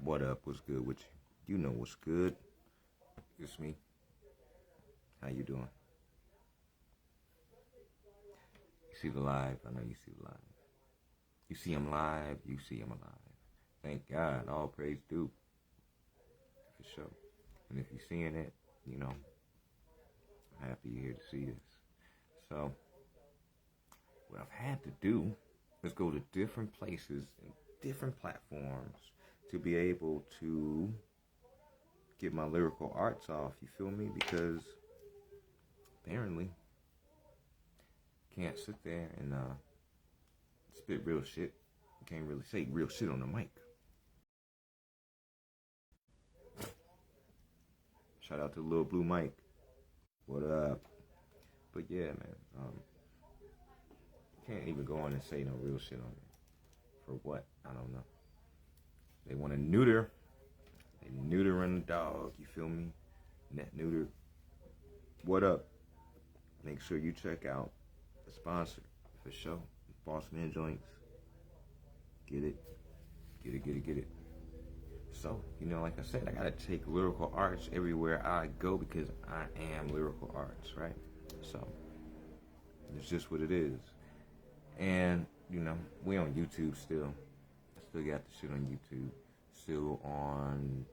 What up? What's good with you? You know what's good. It's me. How you doing? You see the live? I know you see the live. You see him live, you see him alive. Thank God. All praise due. For sure. And if you're seeing it, you know, I'm happy you're here to see this. So, what I've had to do is go to different places and different platforms to be able to get my lyrical arts off, you feel me? Because apparently can't sit there and spit real shit. You can't really say real shit on the mic. Shout out to Lil Blue Mike. What up? But yeah, man. Can't even go on and say no real shit on there. For what? I don't know. They want to neuter. They neutering the dog. You feel me? Net neuter. What up? Make sure you check out the sponsor for sure. Boss Man Joints. Get it. Get it, get it, get it. So, you know, like I said, I gotta take lyrical arts everywhere I go because I am lyrical arts, right? So, it's just what it is. And, you know, we on YouTube still. I still got the shit on YouTube. Still on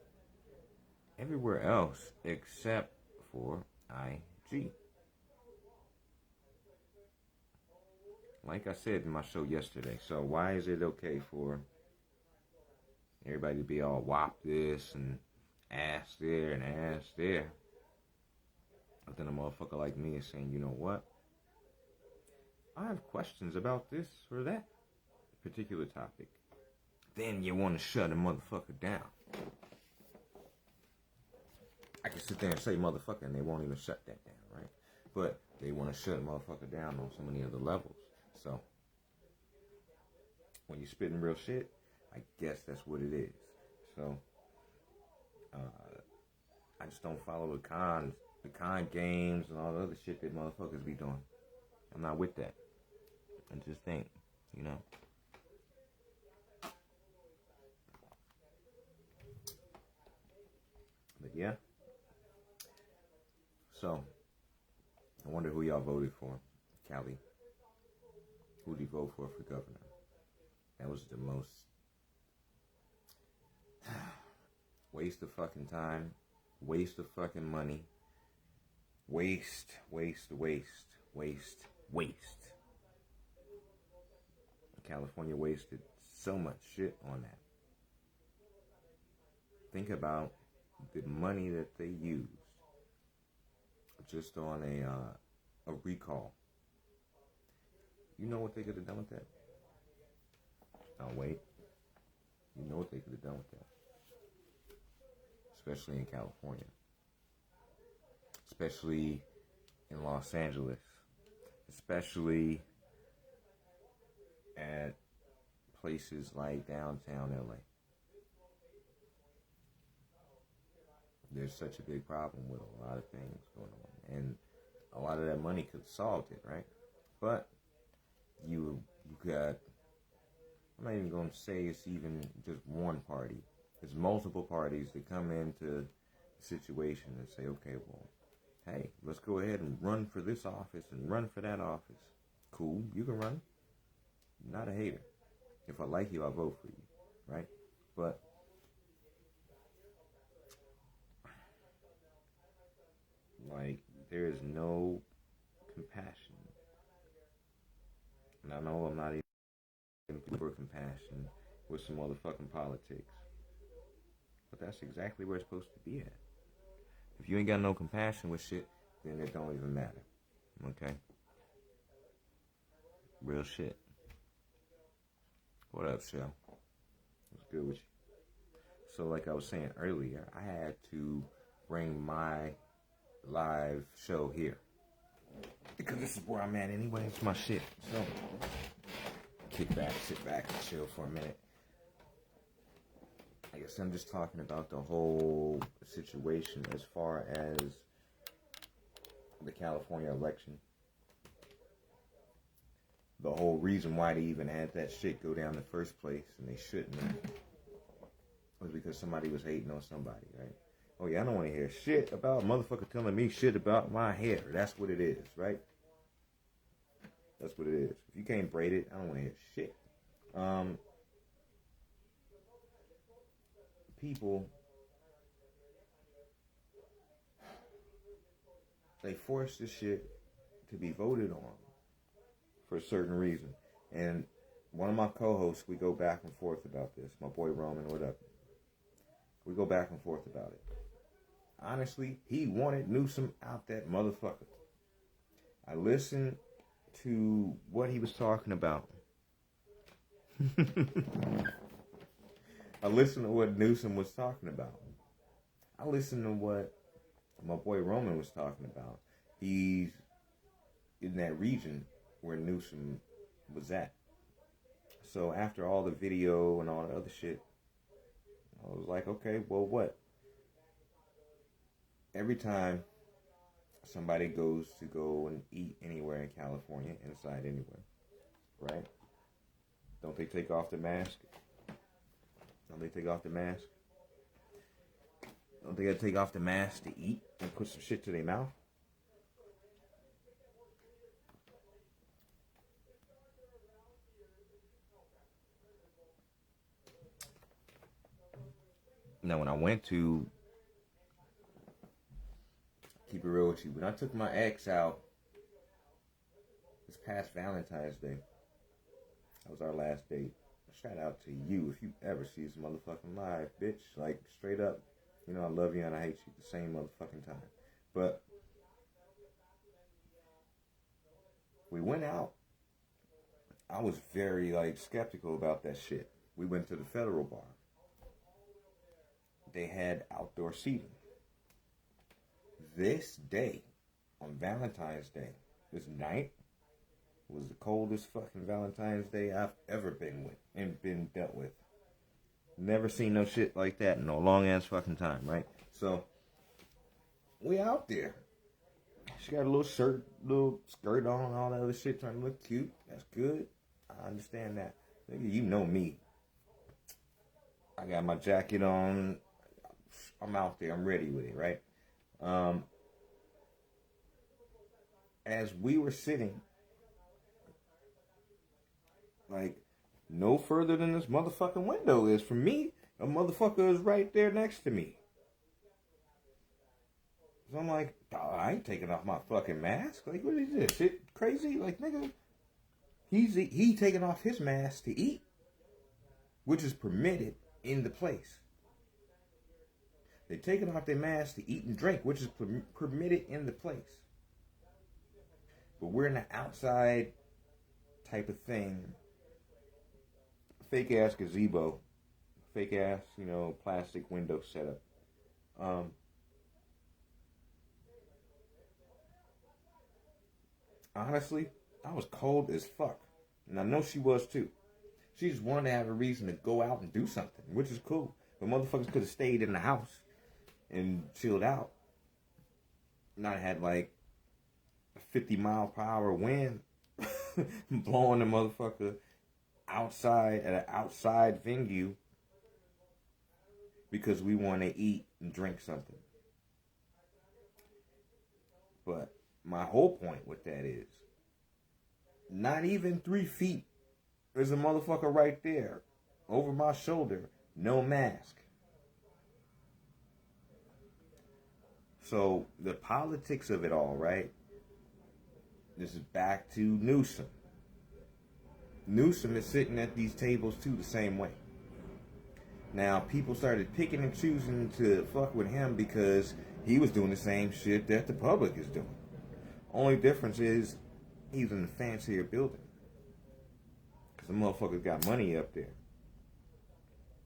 everywhere else except for IG. Like I said in my show yesterday, so why is it okay for everybody to be all whop this and ass there and ass there? But then a motherfucker like me is saying, you know what? I have questions about this or that particular topic. Then you want to shut a motherfucker down. I can sit there and say motherfucker and they won't even shut that down, right? But they want to shut a motherfucker down on so many other levels. So, when you're spitting real shit, I guess that's what it is. So, I just don't follow the con games and all the other shit that motherfuckers be doing. I'm not with that. I just think, you know. But yeah. So, I wonder who y'all voted for. Cali. Who'd you vote for governor? That was the most waste of fucking time, waste of fucking money, waste. California wasted so much shit on that. Think about the money that they used just on a recall. You know what they could have done with that? Oh, wait. You know what they could have done with that? Especially in California. Especially in Los Angeles. Especially at places like downtown LA. There's such a big problem with a lot of things going on. And a lot of that money could have solved it, right? But you got, I'm not even going to say it's even just one party. It's multiple parties that come into the situation and say, okay, well, hey, let's go ahead and run for this office and run for that office. Cool, you can run. I'm not a hater. If I like you, I'll vote for you, right? But like, there is no compassion. And I know I'm not even for compassion with some motherfucking politics. But that's exactly where it's supposed to be at. If you ain't got no compassion with shit, then it don't even matter. Okay? Real shit. What up, Shell? What's good with you? So like I was saying earlier, I had to bring my live show here. Because this is where I'm at anyway. It's my shit. So, sit back, and chill for a minute. I guess I'm just talking about the whole situation as far as the California election. The whole reason why they even had that shit go down in the first place, and they shouldn't have, was because somebody was hating on somebody, right? Oh yeah, I don't want to hear shit about a motherfucker telling me shit about my hair. That's what it is, right? That's what it is. If you can't braid it, I don't want to hear shit. People, they force this shit to be voted on for a certain reason. And one of my co-hosts, we go back and forth about this. My boy Roman, whatever. We go back and forth about it. Honestly, he wanted Newsom out that motherfucker. I listened to what he was talking about. I listened to what Newsom was talking about. I listened to what my boy Roman was talking about. He's in that region where Newsom was at. So after all the video and all the other shit, I was like, okay, well, what? Every time somebody goes to go and eat anywhere in California, inside anywhere, right? Don't they take off the mask? Don't they take off the mask? Don't they gotta take off the mask to eat and put some shit to their mouth? Now, when I went to, keep it real with you, when I took my ex out this past Valentine's Day, that was our last date. Shout out to you if you ever see this motherfucking live, bitch. Like, straight up, you know I love you and I hate you at the same motherfucking time. But we went out. I was very, like, skeptical about that shit. We went to the Federal Bar. They had outdoor seating. This day, on Valentine's Day, this night, was the coldest fucking Valentine's Day I've ever been with and been dealt with. Never seen no shit like that in a long ass fucking time, right? So, we out there. She got a little skirt on, all that other shit, trying to look cute. That's good. I understand that. Nigga, you know me. I got my jacket on. I'm out there. I'm ready with it, right? As we were sitting, like, no further than this motherfucking window is from me, a motherfucker is right there next to me. So I'm like, oh, I ain't taking off my fucking mask. Like, what is this? Shit crazy? Like, nigga, he taking off his mask to eat, which is permitted in the place. They taking off their mask to eat and drink, which is permitted in the place. But we're in an outside type of thing. Fake ass gazebo. Fake ass, plastic window setup. Honestly, I was cold as fuck. And I know she was too. She just wanted to have a reason to go out and do something, which is cool. But motherfuckers could have stayed in the house and chilled out. Not had like a 50-mile-per-hour wind blowing the motherfucker outside at an outside venue because we want to eat and drink something. But my whole point with that is, not even 3 feet, there's a motherfucker right there, over my shoulder, no mask. So, the politics of it all, right? This is back to Newsom. Newsom is sitting at these tables too the same way. Now, people started picking and choosing to fuck with him because he was doing the same shit that the public is doing. Only difference is he's in a fancier building. Because the motherfuckers got money up there.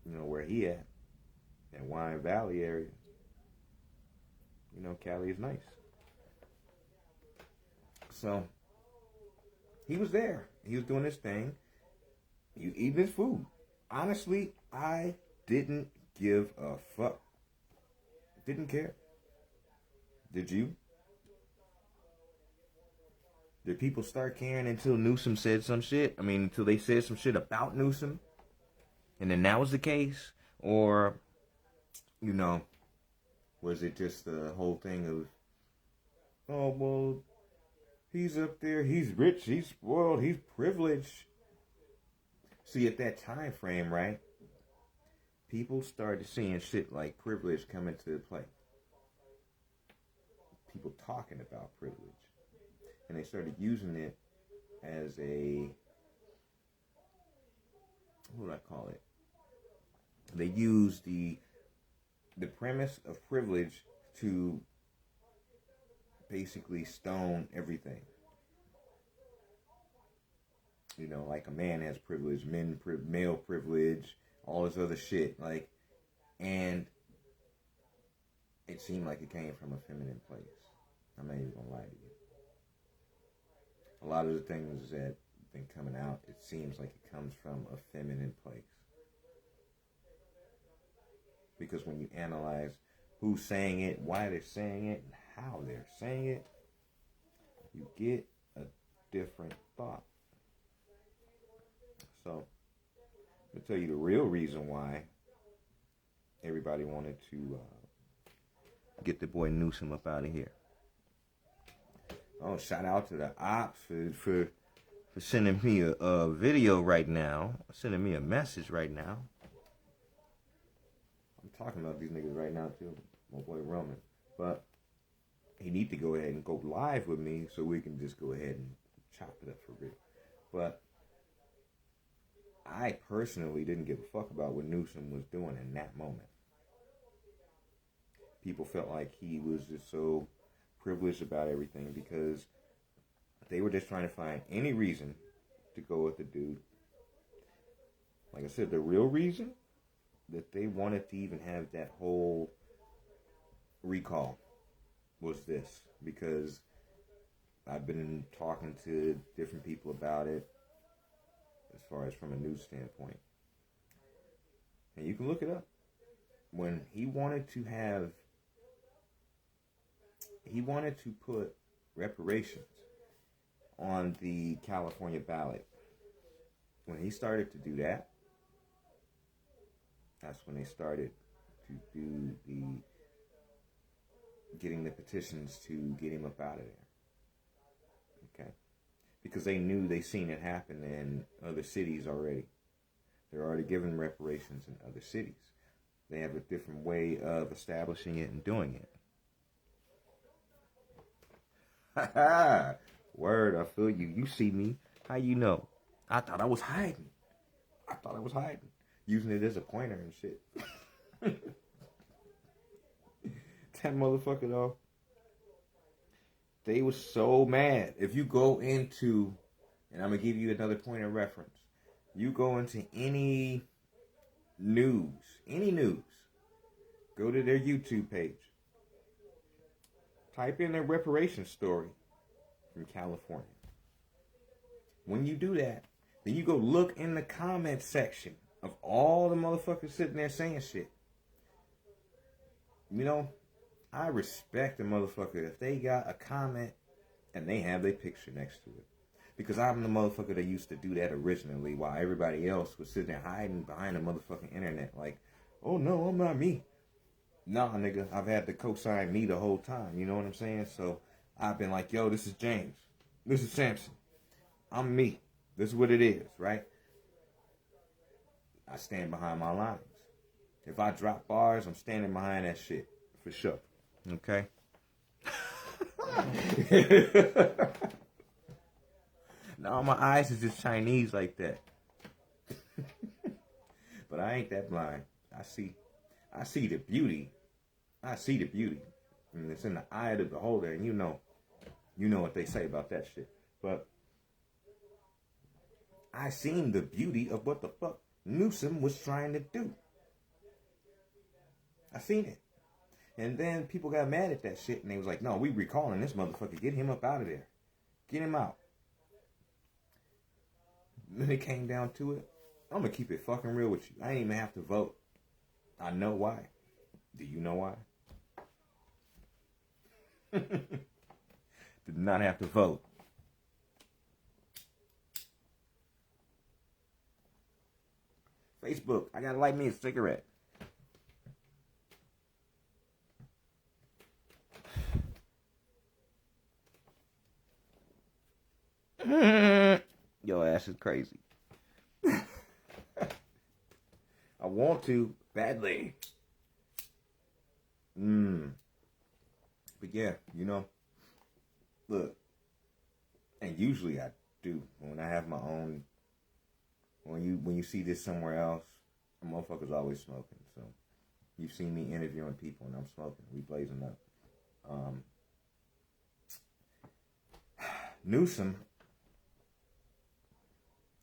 You know where he at. That Wine Valley area. Cali is nice. So, he was there. He was doing his thing. He was eating his food. Honestly, I didn't give a fuck. Didn't care. Did you? Did people start caring until Newsom said some shit? I mean, until they said some shit about Newsom? And then that was the case? Or You know, was it just the whole thing of, oh, well, he's up there, he's rich, he's spoiled, he's privileged. See, at that time frame, right, people started seeing shit like privilege come into play. People talking about privilege. And they started using it as a, what do I call it? They used the premise of privilege to basically stone everything. You know, like a man has privilege, male privilege, all this other shit. Like, and it seemed like it came from a feminine place. I'm not even gonna lie to you. A lot of the things that have been coming out, it seems like it comes from a feminine place. Because when you analyze who's saying it, why they're saying it, and how they're saying it, you get a different thought. So, I'll tell you the real reason why everybody wanted to get the boy Newsom up out of here. Oh, shout out to the ops for sending me a video right now, sending me a message right now. I'm talking about these niggas right now too, my boy Roman. But he need to go ahead and go live with me so we can just go ahead and chop it up for real. But I personally didn't give a fuck about what Newsom was doing in that moment. People felt like he was just so privileged about everything because they were just trying to find any reason to go with the dude. Like I said, the real reason that they wanted to even have that whole recall was this, because I've been talking to different people about it as far as from a news standpoint. And you can look it up. When he wanted to put reparations on the California ballot. When he started to do that, that's when they started to do the getting the petitions to get him up out of there. Okay? Because they seen it happen in other cities already. They're already giving reparations in other cities. They have a different way of establishing it and doing it. Ha ha! Word, I feel you. You see me. How you know? I thought I was hiding. Using it as a pointer and shit. That motherfucker though. They was so mad. If you go into, and I'm going to give you another point of reference. You go into any news, go to their YouTube page. Type in their reparations story from California. When you do that, then you go look in the comment section of all the motherfuckers sitting there saying shit. You know, I respect the motherfucker if they got a comment and they have their picture next to it. Because I'm the motherfucker that used to do that originally while everybody else was sitting there hiding behind the motherfucking internet. Like, oh no, I'm not me. Nah, nigga, I've had to co-sign me the whole time. You know what I'm saying? So I've been like, yo, this is James. This is Samson. I'm me. This is what it is, right? I stand behind my lines. If I drop bars, I'm standing behind that shit. For sure. Okay? No, my eyes is just Chinese like that. But I ain't that blind. I see the beauty. And it's in the eye of the beholder, and you know what they say about that shit. But I seen the beauty of what the fuck Newsom was trying to do. I seen it. And then people got mad at that shit, and they was like, no, we recalling this motherfucker. Get him up out of there. Get him out. Then it came down to it. I'm going to keep it fucking real with you. I ain't even have to vote. I know why. Do you know why? Did not have to vote. Facebook, I gotta light me a cigarette. Your ass is crazy. I want to badly. But yeah, look, and usually I do when I have my own. When you see this somewhere else, a motherfucker's always smoking. So you've seen me interviewing people and I'm smoking. We blazing up. Newsom,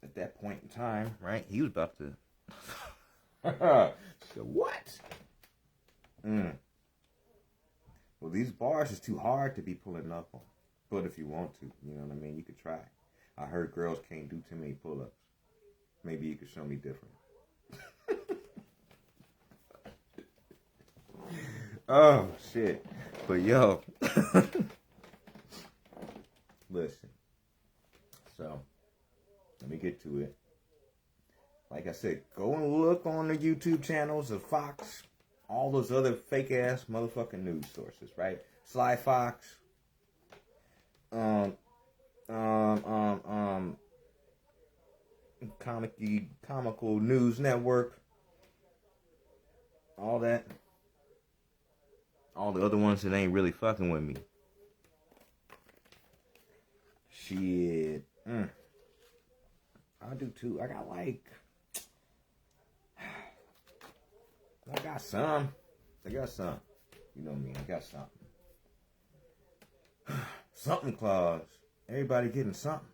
at that point in time, right? He was about to. So what? Well, these bars is too hard to be pulling up on. But if you want to, you know what I mean? You could try. I heard girls can't do too many pull-ups. Maybe you could show me different. Oh, shit. But, yo. Listen. So, let me get to it. Like I said, go and look on the YouTube channels of Fox, all those other fake-ass motherfucking news sources, right? Sly Fox, comical news network, all that. All the other ones that ain't really fucking with me. Shit. I do too. I got some. You know me, I got something. Something clause. Everybody getting something.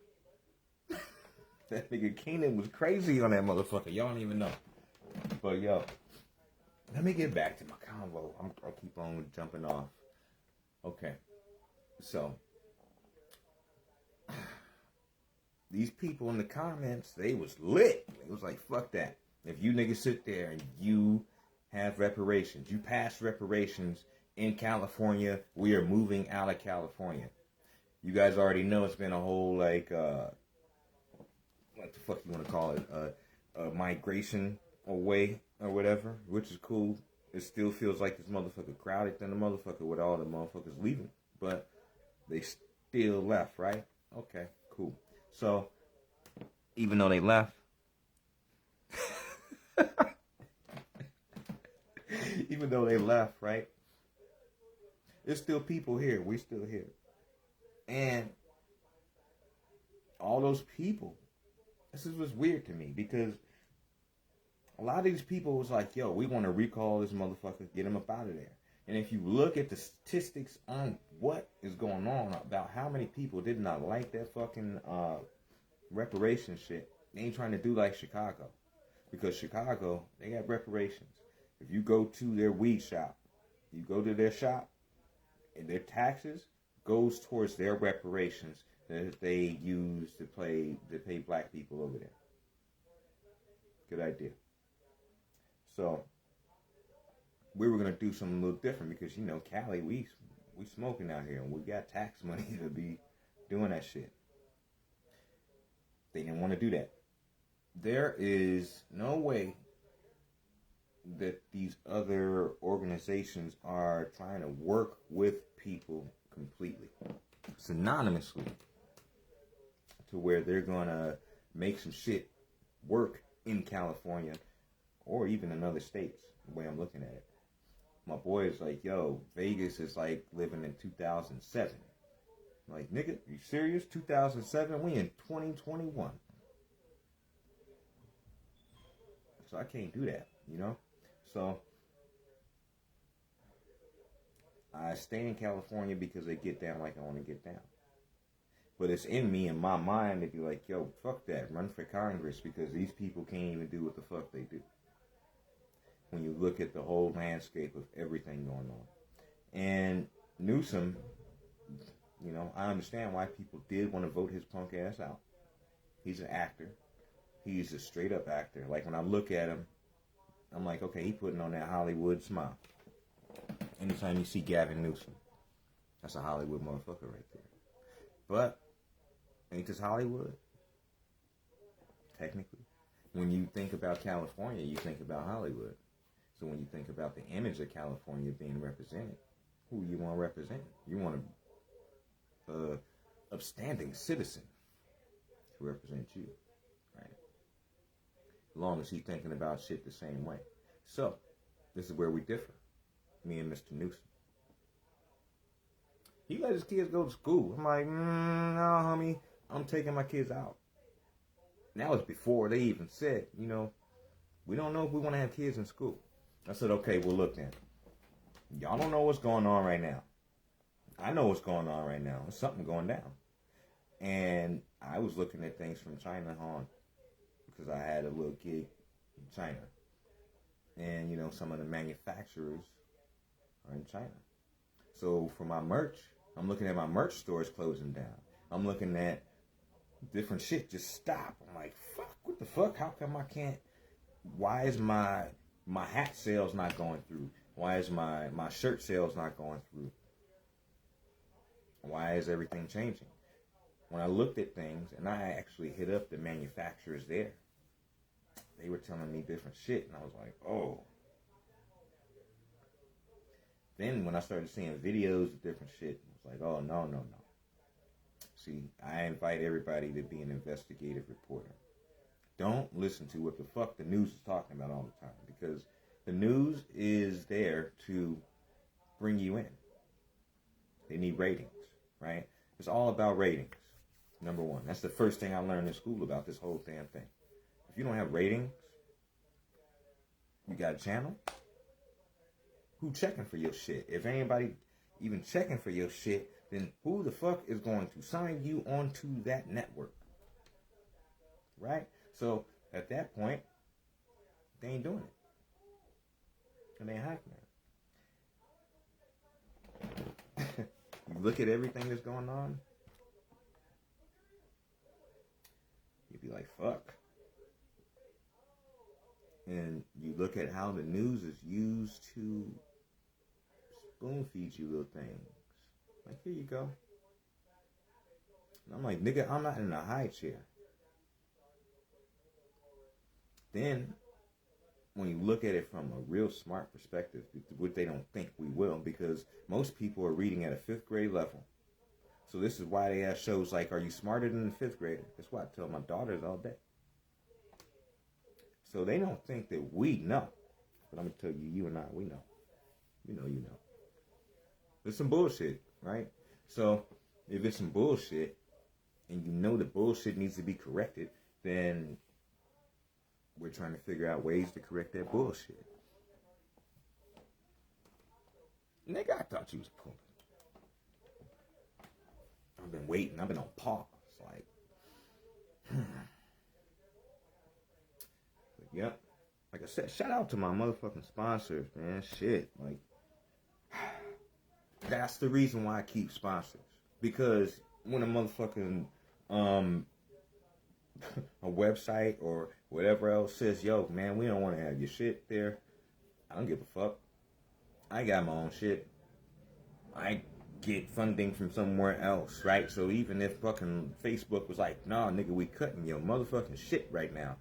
That nigga Keenan was crazy on that motherfucker. Y'all don't even know. But yo, let me get back to my convo. I'll keep on jumping off. Okay. So, these people in the comments, they was lit. It was like, fuck that. If you niggas sit there and you have reparations, you pass reparations in California, we are moving out of California. You guys already know it's been a whole, like, what the fuck you want to call it? Migration away or whatever, which is cool. It still feels like this motherfucker crowded than the motherfucker with all the motherfuckers leaving. But they still left, right? Okay, cool. So, even though they left, right? There's still people here. We still here. And all those people, this is what's weird to me, because a lot of these people was like, yo, we want to recall this motherfucker, get him up out of there. And if you look at the statistics on what is going on about how many people did not like that fucking reparation shit, they ain't trying to do like Chicago. Because Chicago, they got reparations. If you go to their weed shop, you go to their shop, and their taxes goes towards their reparations that they use to pay black people over there. Good idea. So, we were going to do something a little different because, you know, Cali, we smoking out here and we got tax money to be doing that shit. They didn't want to do that. There is no way that these other organizations are trying to work with people completely, synonymously, to where they're going to make some shit work in California or even in other states, the way I'm looking at it. My boy is like, yo, Vegas is like living in 2007. I'm like, nigga, you serious? 2007? We in 2021. So I can't do that, you know? So I stay in California because they get down like I want to get down. But it's in me, in my mind, to be like, yo, fuck that. Run for Congress because these people can't even do what the fuck they do. When you look at the whole landscape of everything going on. And Newsom, you know, I understand why people did want to vote his punk ass out. He's an actor. He's a straight up actor. Like when I look at him, I'm like, okay, he putting on that Hollywood smile. Anytime you see Gavin Newsom, that's a Hollywood motherfucker right there. But ain't this Hollywood? Technically. When you think about California, you think about Hollywood. So when you think about the image of California being represented, who you want to represent? You want a upstanding citizen. to represent you, right? As long as he's thinking about shit the same way. So, this is where we differ, me and Mr. Newsom. He let his kids go to school. I'm like, no, homie, I'm taking my kids out. And that was before they even said, we don't know if we want to have kids in school. I said, okay, well, look then. Y'all don't know what's going on right now. I know what's going on right now. There's something going down. And I was looking at things from China on because I had a little gig in China. And, some of the manufacturers are in China. So for my merch, I'm looking at my merch stores closing down. I'm looking at different shit just stop. I'm like, fuck, what the fuck? How come I can't? Why is my hat sales not going through? Why is my shirt sales not going through? Why is everything changing? When I looked at things, and I actually hit up the manufacturers there, they were telling me different shit, and I was like, oh. Then when I started seeing videos of different shit, I was like, oh, no. See, I invite everybody to be an investigative reporter. Don't listen to what the fuck the news is talking about all the time, because the news is there to bring you in. They need ratings, right? It's all about ratings, number one. That's the first thing I learned in school about this whole damn thing. If you don't have ratings, you got a channel? Who checking for your shit? If anybody even checking for your shit, then who the fuck is going to sign you onto that network? Right? So, at that point, they ain't doing it. And they ain't happening. You look at everything that's going on, you'd be like, fuck. And you look at how the news is used to spoon feed you little things. Like, here you go. And I'm like, nigga, I'm not in a high chair. Then, when you look at it from a real smart perspective, which they don't think we will, because most people are reading at a 5th grade level. So this is why they have shows like, are you smarter than the 5th grader? That's what I tell my daughters all day. So they don't think that we know. But I'm going to tell you, you and I, we know. You know. There's some bullshit, right? So if it's some bullshit, and you know the bullshit needs to be corrected, then we're trying to figure out ways to correct that bullshit. Nigga, I thought you was pulling. I've been waiting. I've been on pause. Like, Yep. Like I said, shout out to my motherfucking sponsors, man. Shit. Like, that's the reason why I keep sponsors. Because when a motherfucking, a website or whatever else says, yo, man, we don't want to have your shit there, I don't give a fuck. I got my own shit. I get funding from somewhere else, right? So even if fucking Facebook was like, nah, nigga, we cutting your motherfucking shit right now,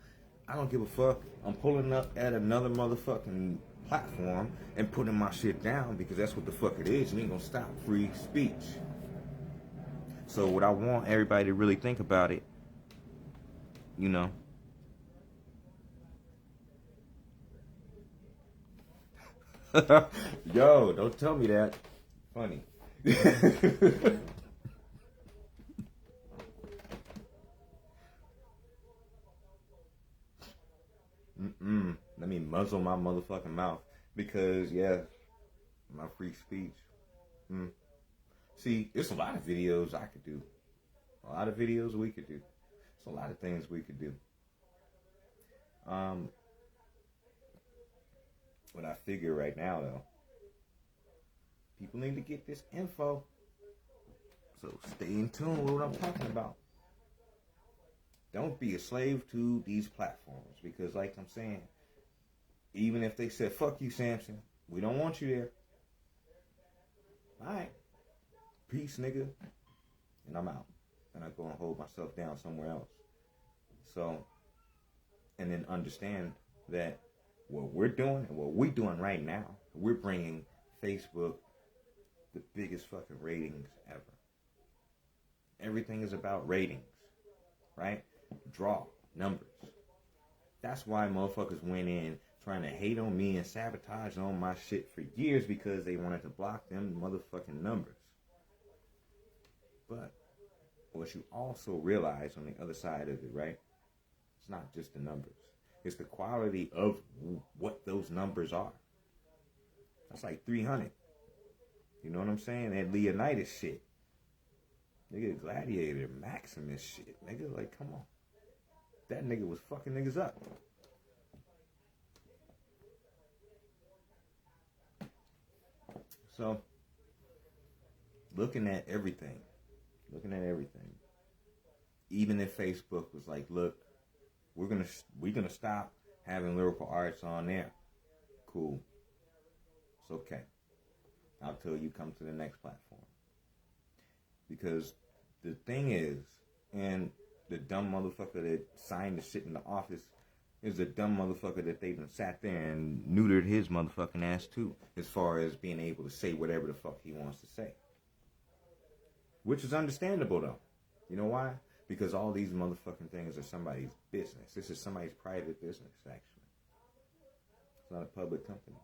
I don't give a fuck. I'm pulling up at another motherfucking platform and putting my shit down because that's what the fuck it is. You ain't gonna stop free speech. So what I want everybody to really think about it, you know. Yo, don't tell me that. Funny. Let me muzzle my motherfucking mouth because, yeah, my free speech. See, there's a lot of videos I could do. A lot of videos we could do. There's a lot of things we could do. What I figure right now, though, people need to get this info. So stay in tune with what I'm talking about. Don't be a slave to these platforms because, like I'm saying, even if they said, fuck you, Samson, we don't want you there. All right. Peace, nigga. And I'm out. And I go and hold myself down somewhere else. So, and then understand that what we're doing and what we're doing right now, we're bringing Facebook the biggest fucking ratings ever. Everything is about ratings, right? draw numbers. That's why motherfuckers went in trying to hate on me and sabotage on my shit for years, because they wanted to block them motherfucking numbers. But what you also realize on the other side of it, right? It's not just the numbers. It's the quality of what those numbers are. That's like 300. You know what I'm saying? That Leonidas shit. Nigga, Gladiator, Maximus shit. Nigga, like, come on. That nigga was fucking niggas up. So, looking at everything. Even if Facebook was like, look, we're gonna stop having lyrical arts on there. Cool. It's okay. I'll tell you, come to the next platform. Because the thing is, and the dumb motherfucker that signed the shit in the office is a dumb motherfucker that they done sat there and neutered his motherfucking ass too, as far as being able to say whatever the fuck he wants to say. Which is understandable though. You know why? Because all these motherfucking things are somebody's business. This is somebody's private business, actually. It's not a public company.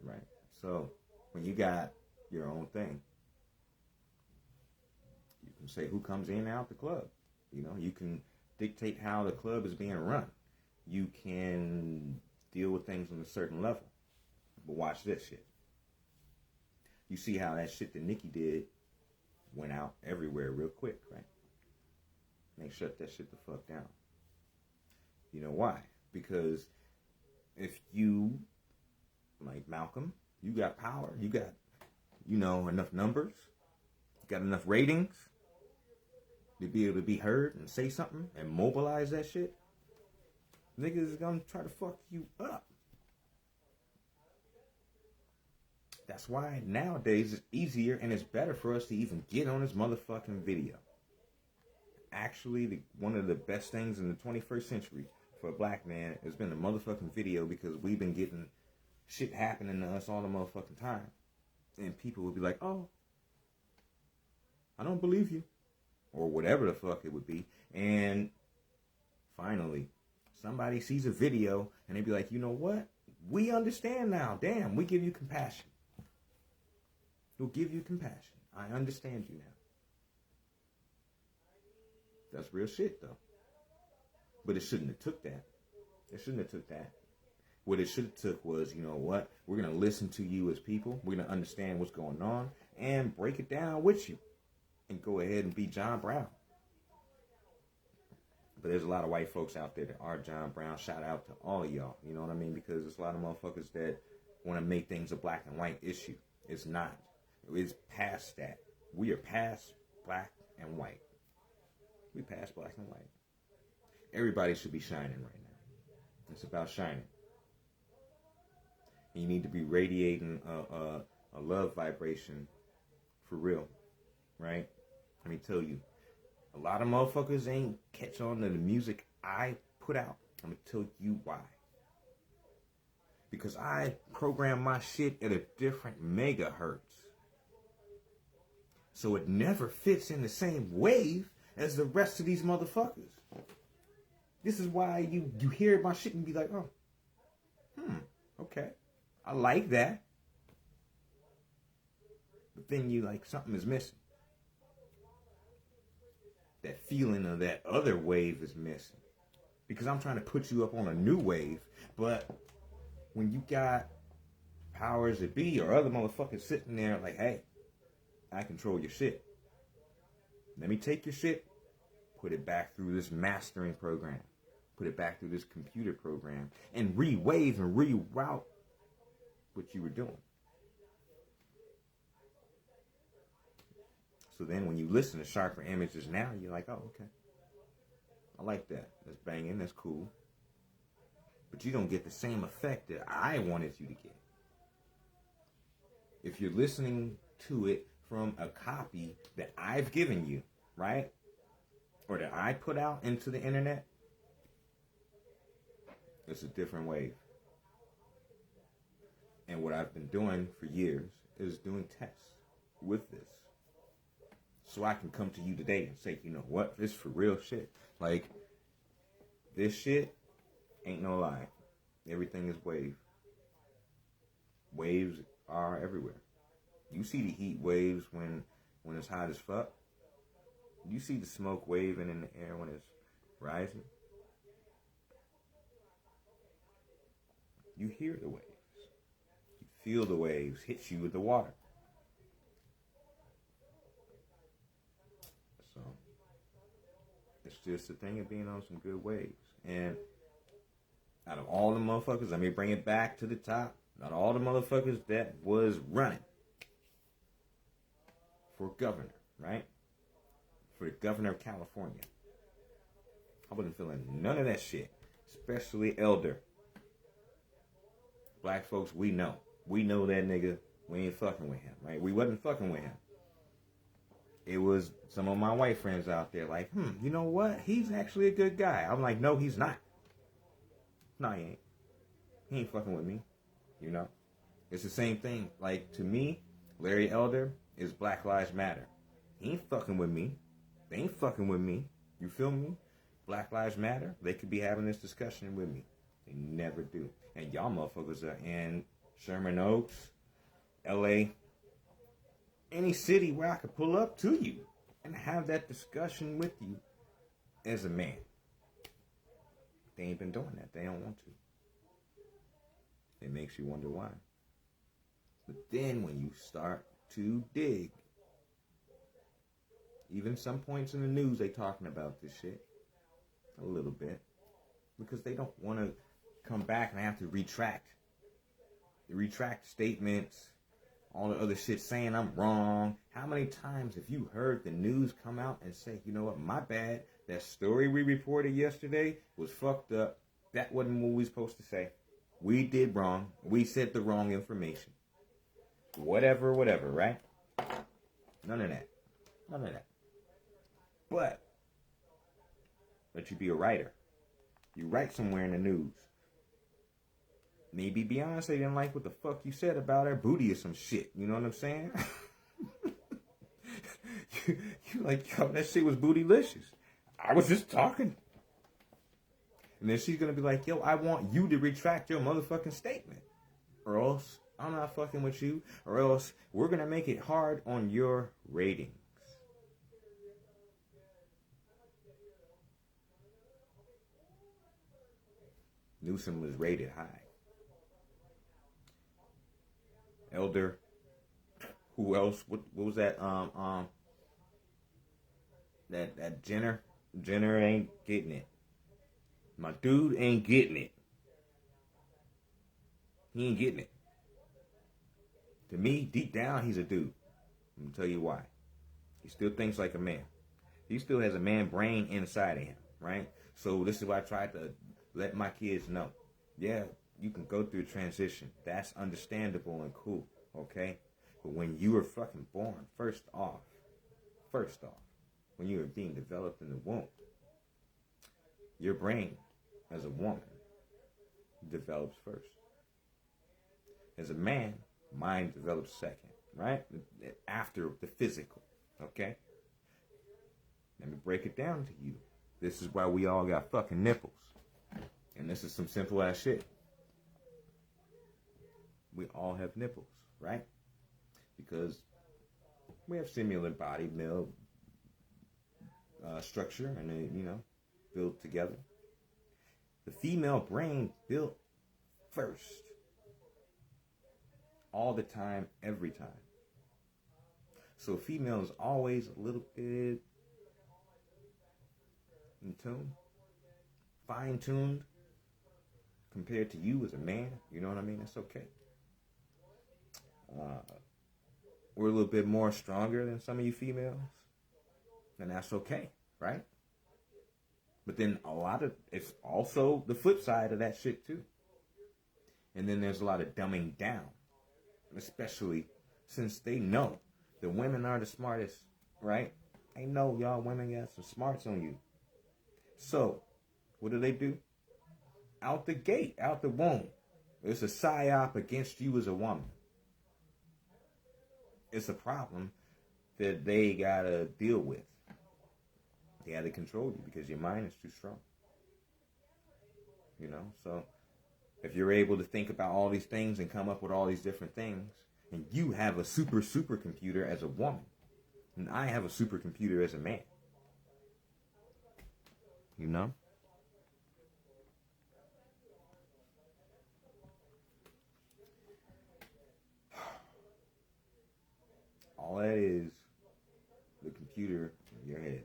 Right? So, when you got your own thing, you can say who comes in and out the club. You know, you can dictate how the club is being run. You can deal with things on a certain level. But watch this shit. You see how that shit that Nicki did went out everywhere real quick, right? They shut that shit the fuck down. You know why? Because if you, like Malcolm, you got power, you got, enough numbers, you got enough ratings to be able to be heard and say something and mobilize that shit, niggas is gonna try to fuck you up. That's why nowadays it's easier and it's better for us to even get on this motherfucking video. Actually, one of the best things in the 21st century for a black man has been the motherfucking video, because we've been getting shit happening to us all the motherfucking time. And people would be like, oh, I don't believe you. Or whatever the fuck it would be. And finally, somebody sees a video and they be like, you know what? We understand now. Damn, we give you compassion. We'll give you compassion. I understand you now. That's real shit, though. But it shouldn't have took that. What it should have took was, you know what? We're going to listen to you as people. We're going to understand what's going on and break it down with you. And go ahead and be John Brown. But there's a lot of white folks out there that are John Brown. Shout out to all of y'all. You know what I mean? Because there's a lot of motherfuckers that want to make things a black and white issue. It's not. It's past that. We are past black and white. We past black and white. Everybody should be shining right now. It's about shining. You need to be radiating a love vibration for real. Right? Let me tell you. A lot of motherfuckers ain't catch on to the music I put out. I'm going to tell you why. Because I program my shit at a different megahertz. So it never fits in the same wave as the rest of these motherfuckers. This is why you hear my shit and be like, oh, okay. I like that. But then you like, something is missing. That feeling of that other wave is missing. Because I'm trying to put you up on a new wave. But when you got powers that be or other motherfuckers sitting there like, hey, I control your shit. Let me take your shit, put it back through this mastering program. Put it back through this computer program. And re-wave and reroute what you were doing. So then when you listen to Sharper Images now, you're like, oh, okay. I like that. That's banging. That's cool. But you don't get the same effect that I wanted you to get. If you're listening to it from a copy that I've given you, right? Or that I put out into the internet, it's a different wave. And what I've been doing for years is doing tests with this. So I can come to you today and say, you know what, this for real shit. Like, this shit ain't no lie. Everything is wave. Waves are everywhere. You see the heat waves when it's hot as fuck. You see the smoke waving in the air when it's rising. You hear the waves. You feel the waves hit you with the water. So, it's just a thing of being on some good waves. And out of all the motherfuckers, let me bring it back to the top. Not all the motherfuckers that was running for governor, right? For the governor of California. I wasn't feeling none of that shit. Especially Elder. Black folks, we know. We know that nigga. We ain't fucking with him, right? We wasn't fucking with him. It was some of my white friends out there like, you know what? He's actually a good guy. I'm like, no, he's not. No, he ain't. He ain't fucking with me. You know? It's the same thing. Like, to me, Larry Elder is Black Lives Matter. He ain't fucking with me. They ain't fucking with me. You feel me? Black Lives Matter. They could be having this discussion with me. They never do. And y'all motherfuckers are in Sherman Oaks, LA, any city where I could pull up to you and have that discussion with you as a man. They ain't been doing that. They don't want to. It makes you wonder why. But then when you start to dig, even some points in the news they talking about this shit a little bit, because they don't want to come back and have to retract statements, all the other shit saying I'm wrong. How many times have you heard the news come out and say, you know what, my bad, that story we reported yesterday was fucked up, that wasn't what we were supposed to say, we did wrong, we said the wrong information, whatever, right? None of that. But you be a writer. You write somewhere in the news. Maybe Beyonce didn't like what the fuck you said about her booty or some shit. You know what I'm saying? you like, yo, that shit was bootylicious. I was just talking. And then she's going to be like, yo, I want you to retract your motherfucking statement. Or else I'm not fucking with you. Or else we're going to make it hard on your ratings. Newsom was rated high. Elder, who else? What was that? That Jenner ain't getting it. My dude ain't getting it. He ain't getting it. To me, deep down, he's a dude. I'm gonna tell you why. He still thinks like a man. He still has a man brain inside of him, right? So this is why I tried to let my kids know. Yeah, you can go through a transition. That's understandable and cool, okay? But when you were fucking born, first off, when you were being developed in the womb, your brain, as a woman, develops first. As a man, mind develops second, right? After the physical, okay? Let me break it down to you. This is why we all got fucking nipples. And this is some simple ass shit. We all have nipples, right? Because we have similar body structure and they, built together. The female brain built first. All the time, every time. So female is always a little bit in tune, fine-tuned compared to you as a man. You know what I mean? That's okay. We're a little bit more stronger than some of you females, and that's okay, right? But then it's also the flip side of that shit too. And then there's a lot of dumbing down, especially since they know the women are the smartest, right? They know y'all women got some smarts on you. So, what do? Out the gate, out the womb, it's a psyop against you as a woman. It's a problem that they gotta deal with. They gotta control you because your mind is too strong. You know, so if you're able to think about all these things and come up with all these different things, and you have a supercomputer as a woman, and I have a supercomputer as a man, you know? All that is, the computer in your head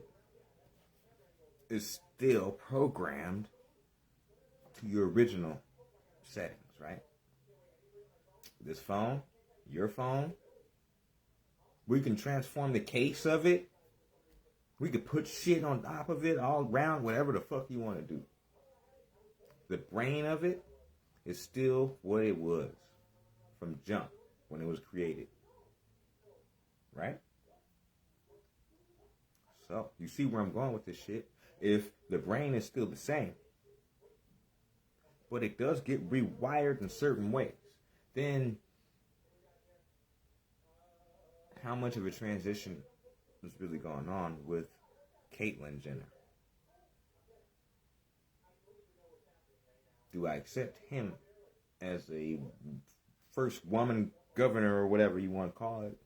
is still programmed to your original settings, right? This phone, your phone, we can transform the case of it. We could put shit on top of it, all around, whatever the fuck you want to do. The brain of it is still what it was from jump when it was created. Right? So, you see where I'm going with this shit. If the brain is still the same, but it does get rewired in certain ways, then how much of a transition is really going on with Caitlyn Jenner? Do I accept him as a first woman governor or whatever you want to call it?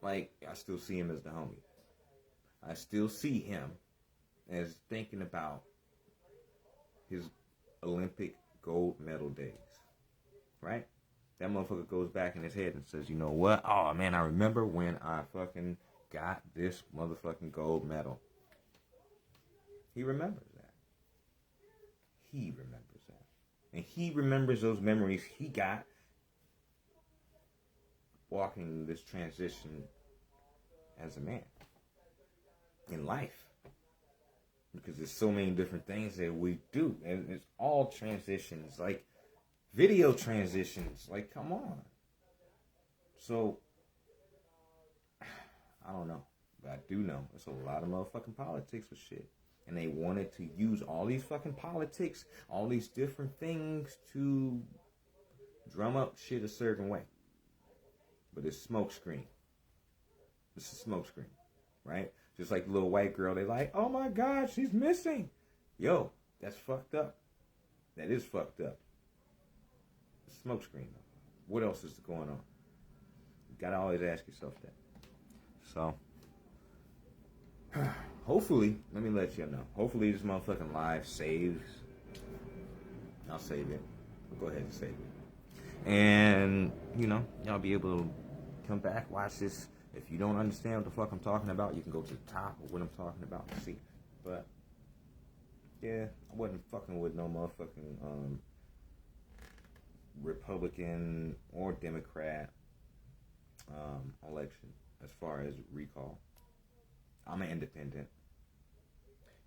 Like, I still see him as the homie. I still see him as thinking about his Olympic gold medal days. Right? That motherfucker goes back in his head and says, you know what? Oh, man, I remember when I fucking got this motherfucking gold medal. He remembers that. He remembers that. And he remembers those memories he got walking this transition as a man in life. Because there's so many different things that we do. And it's all transitions. Like, video transitions. Like, come on. So, I don't know. But I do know there's a lot of motherfucking politics with shit. And they wanted to use all these fucking politics, all these different things to drum up shit a certain way. But it's smoke screen. It's a smoke screen. Right? Just like the little white girl, they like, oh my God, she's missing. Yo, that's fucked up. That is fucked up. Smoke screen though. What else is going on? You gotta always ask yourself that. So, hopefully, let me let you know. Hopefully this motherfucking live saves. I'll save it. I'll go ahead and save it. And, you know, y'all be able to come back, watch this. If you don't understand what the fuck I'm talking about, you can go to the top of what I'm talking about and see. But, yeah, I wasn't fucking with no motherfucking, Republican or Democrat election as far as recall. I'm an independent.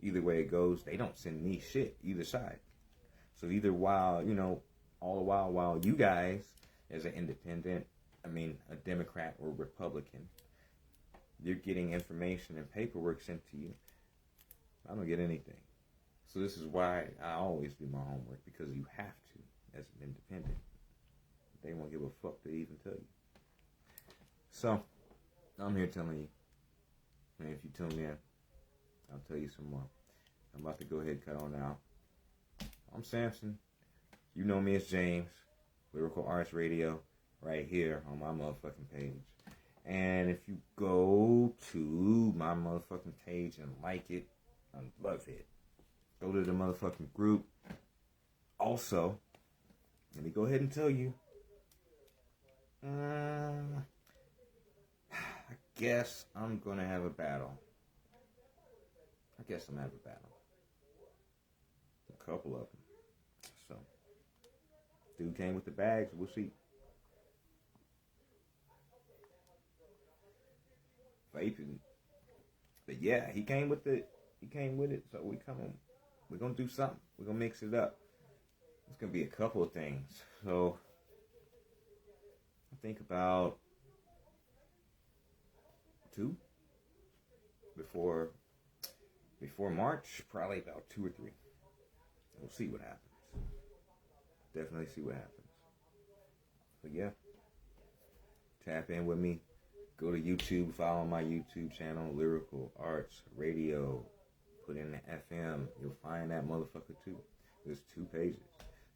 Either way it goes, they don't send me shit, either side. So either while, you know, all the while you guys, as an independent, a Democrat or Republican, you're getting information and paperwork sent to you, I don't get anything. So this is why I always do my homework, because you have to as an independent. They won't give a fuck to even tell you. So, I'm here telling you. And if you tune in, I'll tell you some more. I'm about to go ahead and cut on out. I'm Samson. You know me as James. Lyrical Arts Radio. Right here on my motherfucking page. And if you go to my motherfucking page and like it, I'd love it. Go to the motherfucking group. Also, let me go ahead and tell you. I guess I'm going to have a battle. A couple of them. So, dude came with the bags. We'll see. Vaping. But yeah, he came with it. So we're going to do something. We're going to mix it up. It's going to be a couple of things. So, I think about 2 before March, probably about 2 or 3. We'll see what happens. Definitely see what happens. But yeah, Tap in with me. Go to YouTube, follow my YouTube channel, Lyrical Arts Radio. Put in the FM. You'll find that motherfucker too. There's 2 pages.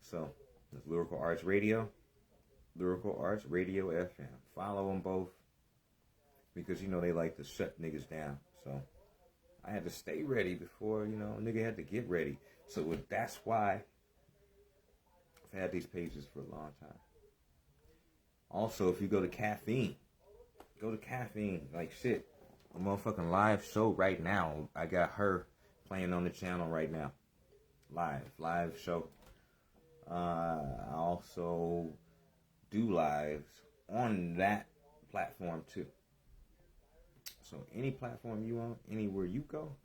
So, there's Lyrical Arts Radio, Lyrical Arts Radio FM. Follow them both because, you know, they like to shut niggas down. So, I had to stay ready before, you know, nigga had to get ready. So, that's why I've had these pages for a long time. Also, if you go to Caffeine, like shit. A motherfucking live show right now. I got her playing on the channel right now. Live show. I also do lives on that platform too. So any platform you want, anywhere you go,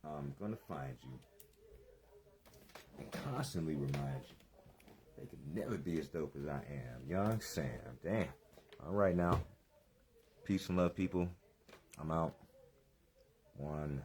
I'm gonna find you and constantly remind you they could never be as dope as I am. Young Sam. Damn. All right now. Peace and love, people. I'm out. 1.